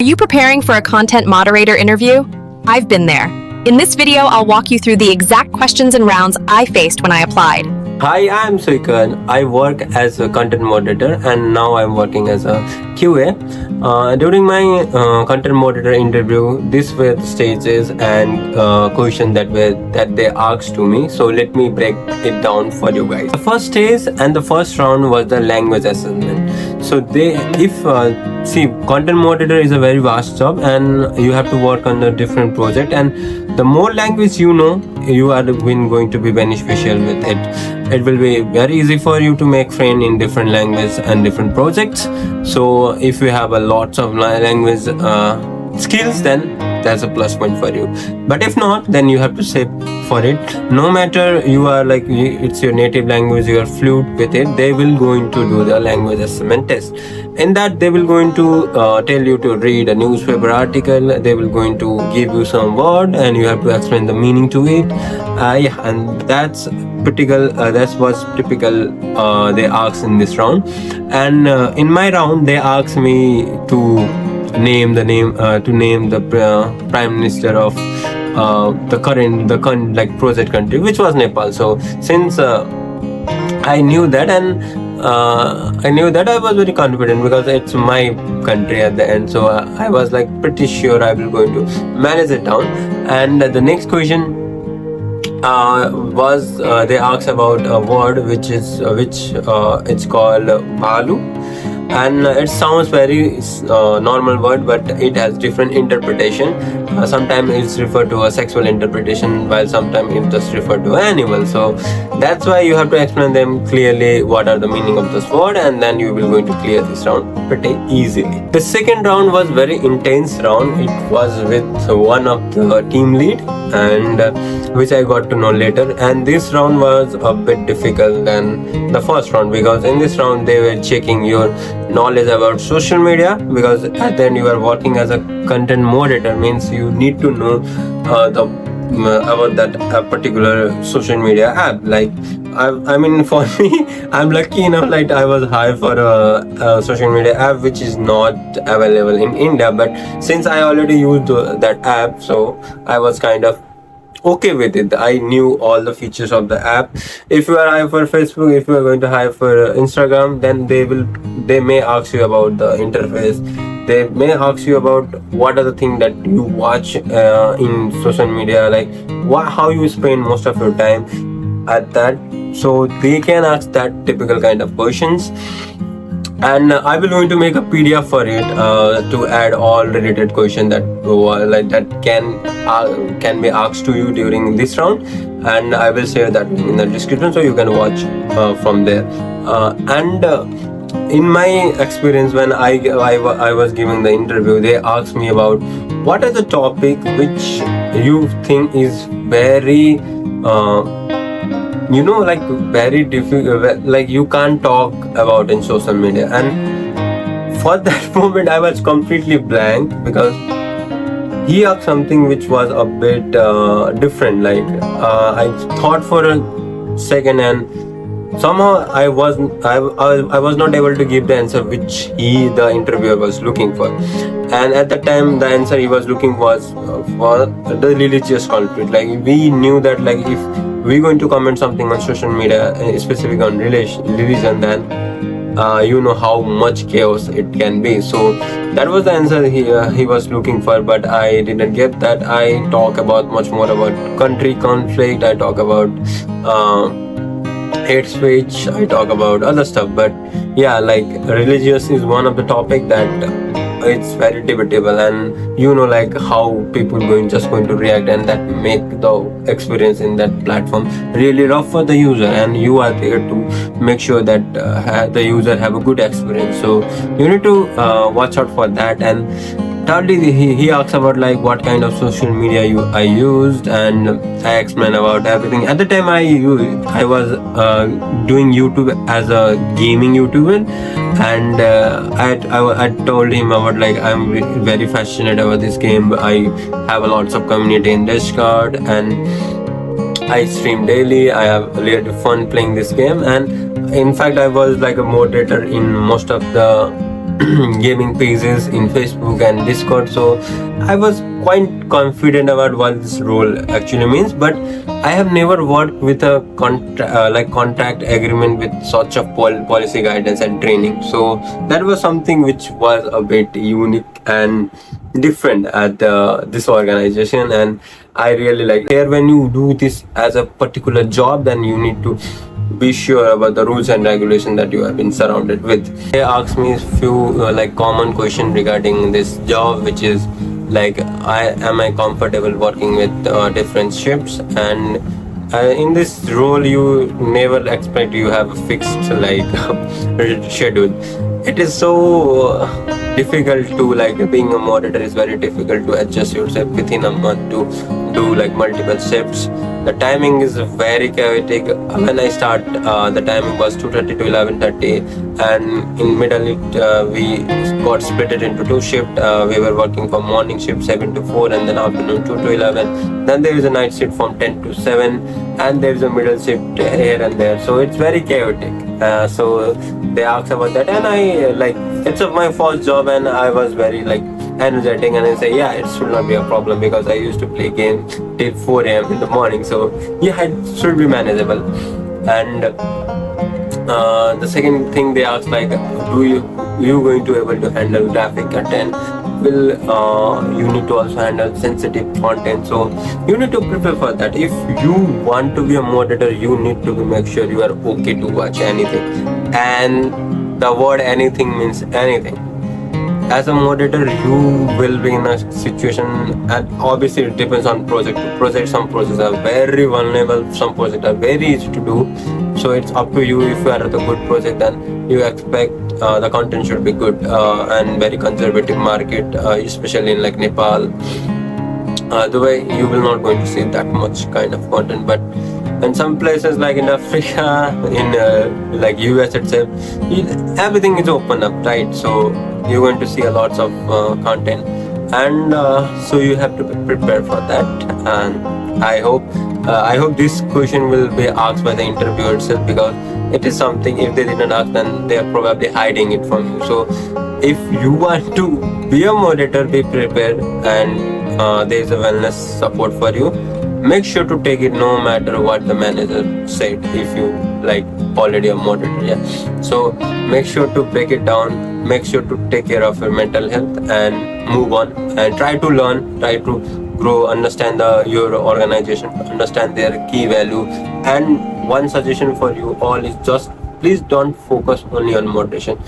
Are you preparing for a content moderator interview? I've been there. In this video, I'll walk you through the exact questions and rounds I faced when I applied. Hi, I'm Suikan. I work as a content moderator and now I'm working as a QA. During my content moderator interview, these were the stages and questions that they asked to me. So let me break it down for you guys. The first stage and the first round was the language assessment. So content moderator is a very vast job and you have to work on a different project, and the more language you know, you are going to be beneficial with it. It will be very easy for you to make friends in different languages and different projects. So if you have a lots of language skills, then that's a plus point for you. But if not, then you have to save for it. No matter you are it's your native language, you are fluent with it, they will going to do the language assessment test. In that, they will going to tell you to read a newspaper article. They will going to give you some word and you have to explain the meaning to it. And that's typical. That's what's typical. They ask in this round, and in my round, they asked me to name the prime minister of the current project country, which was Nepal. So since I knew that, and I was very confident because it's my country at the end. So I was pretty sure I will going to manage it down. And the next question was they asked about a word which it's called balu, and it sounds very normal word, but it has different interpretation. Sometimes it's referred to a sexual interpretation, while sometimes it's just referred to animal. So that's why you have to explain them clearly what are the meaning of this word, and then you will going to clear this round pretty easily. The second round was very intense round. It was with one of the team lead, and which I got to know later. And this round was a bit difficult than the first round, because in this round they were checking your knowledge about social media, because at the end you are working as a content moderator, means you need to know about that particular social media app. I mean, for me, I'm lucky enough I was hired for a social media app which is not available in India, but since I already used that app, so I was kind of okay with it. I knew all the features of the app. If you are hired for Facebook, if you are going to hire for Instagram, then they may ask you about the interface. They may ask you about what are the things that you watch in social media, how you spend most of your time at that. So they can ask that typical kind of questions. And I will going to make a PDF for it to add all related questions that can be asked to you during this round, and I will share that link in the description so you can watch from there. In my experience, when I was giving the interview, they asked me about what are the topic which you think is very very difficult, you can't talk about in social media. And for that moment I was completely blank, because he asked something which was a bit different. I thought for a second, and somehow I was not able to give the answer which the interviewer was looking for. And at that time, the answer he was looking was for the religious conflict. We knew that if we're going to comment something on social media, specific on religion, then you know how much chaos it can be. So that was the answer he was looking for, but I didn't get that. I talk about much more about country conflict. I talk about hate speech. I talk about other stuff. But yeah, religious is one of the topic that it's very debatable, and how people just going to react, and that make the experience in that platform really rough for the user, and you are there to make sure that the user have a good experience. So you need to watch out for that. And thirdly, he asks about what kind of social media I used, and I explained about everything. At the time I was doing YouTube as a gaming YouTuber, and I told him about I'm very passionate about this game. I have a lots of community in Discord, and I stream daily. I have really fun playing this game, and in fact I was a moderator in most of the gaming pages in Facebook and Discord. So I was quite confident about what this role actually means, but I have never worked with a contract agreement with such a policy guidance and training. So that was something which was a bit unique and different at this organization, and I really like here. When you do this as a particular job, then you need to be sure about the rules and regulation that you have been surrounded with. They asked me a few common question regarding this job, which is like, am I comfortable working with different shifts? And in this role, you never expect you have a fixed schedule. It is so difficult to being a moderator is very difficult to adjust yourself within a month to do multiple shifts. The timing is very chaotic. When I start, the timing was 2:30 to 11:30, and in middle we got split it into two shifts. We were working for morning shift 7 to 4, and then afternoon 2 to 11. Then there is a night shift from 10 to 7, and there is a middle shift here and there. So it's very chaotic. So they asked about that, and it's my first job, and I was very energetic, and I say, yeah, it should not be a problem because I used to play game till 4 a.m. in the morning. So yeah, it should be manageable. And the second thing they asked, do you going to able to handle graphic content? Will you need to also handle sensitive content, so you need to prepare for that. If you want to be a moderator, you need to make sure you are okay to watch anything, and the word anything means anything. As a moderator, you will be in a situation, and obviously it depends on project to project. Some projects are very vulnerable, some projects are very easy to do. So it's up to you. If you are at a good project, then you expect the content should be good, and very conservative market, especially in Nepal, Dubai, you will not going to see that much kind of content. But in some places like in Africa, in US itself, everything is open up, right? So you're going to see a lots of content, and so you have to be prepared for that. And I hope this question will be asked by the interviewer itself, because it is something, if they didn't ask, then they are probably hiding it from you. So if you want to be a moderator, be prepared, and there is a wellness support for you. Make sure to take it no matter what the manager said, if you already a moderator. Yeah, so make sure to break it down, make sure to take care of your mental health, and move on, and try to learn, try to grow, understand your organization, understand their key value. And one suggestion for you all is just please don't focus only on moderation,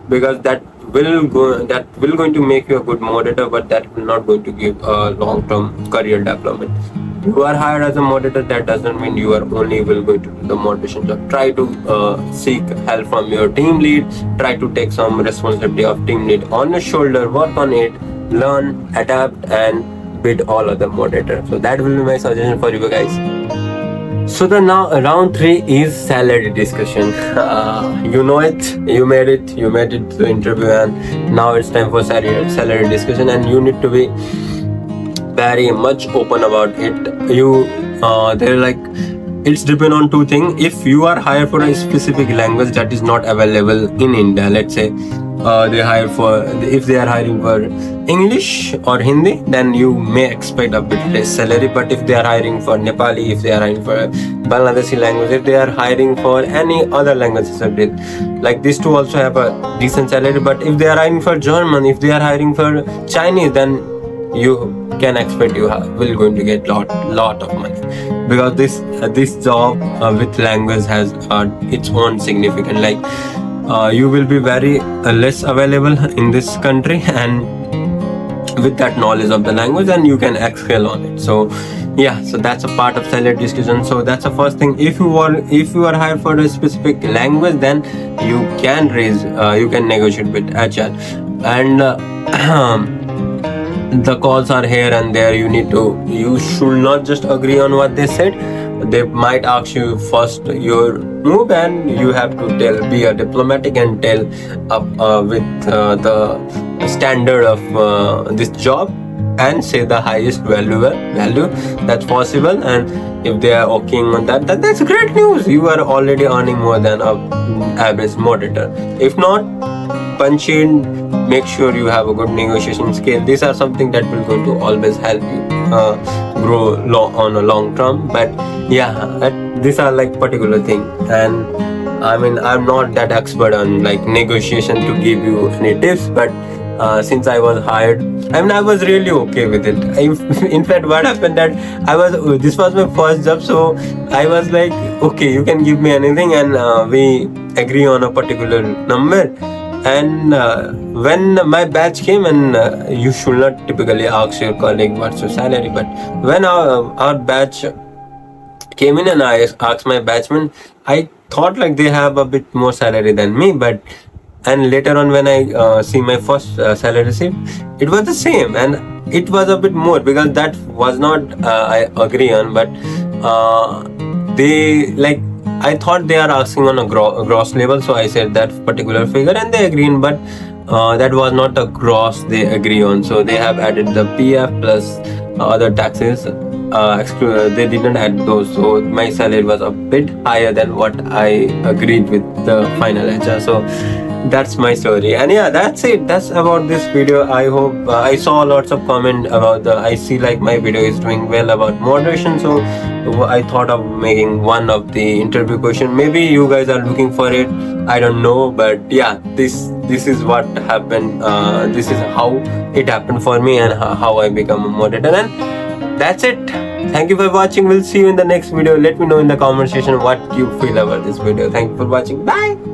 because that will going to make you a good moderator, but that will not going to give a long-term career development. You are hired as a moderator, that doesn't mean you are only will go to do the moderation job. Try to seek help from your team lead. Try to take some responsibility of team lead on your shoulder, work on it, learn, adapt, and beat all other moderators. So that will be my suggestion for you guys. So the now round 3 is salary discussion. You know it, you made it to the interview, and now it's time for salary discussion, and you need to be very much open about it. It's depend on two things. If you are hired for a specific language that is not available in India, let's say if they are hiring for English or Hindi, then you may expect a bit less salary. But if they are hiring for Nepali, if they are hiring for Bangladeshi language, if they are hiring for any other languages, these two also have a decent salary. But if they are hiring for German, if they are hiring for Chinese, then you can expect you will going to get lot of money, because this job with language has its own significance. You will be very less available in this country, and with that knowledge of the language, and you can excel on it. So yeah, so that's a part of salary discussion. So that's the first thing. If you are hired for a specific language, then you can negotiate with HR, and the calls are here and there. You should not just agree on what they said. They might ask you first your move, and you have to be a diplomatic and tell with the standard of this job, and say the highest value that's possible. And if they are okay on that's great news. You are already earning more than a average moderator. If not, punch in make sure you have a good negotiation skill. These are something that will going to always help you grow on a long term. But yeah, these are like particular thing. And I mean, I'm not that expert on like negotiation to give you any tips, but since I was hired, I mean, I was really okay with it. In fact, what happened that this was my first job, so I was like, okay, you can give me anything, and we agree on a particular number. And when my batch came, and you should not typically ask your colleague what's your salary, but when our batch came in and I asked my batchman, I thought like they have a bit more salary than me, but and later on when I see my first salary receipt, it was the same, and it was a bit more because that was not I agree on, but they like, I thought they are asking on a gross level, so I said that particular figure and they agreed, but that was not a gross they agree on, so they have added the PF plus other taxes. They didn't add those, so my salary was a bit higher than what I agreed with the final HR. So that's my story, and yeah, that's it. That's about this video. I hope I saw lots of comment about I see like my video is doing well about moderation, so I thought of making one of the interview question. Maybe you guys are looking for it, I don't know, but yeah, this is what happened. This is how it happened for me, and how I become a moderator. And that's it. Thank you for watching. We'll see you in the next video. Let me know in the comment section what you feel about this video. Thank you for watching. Bye.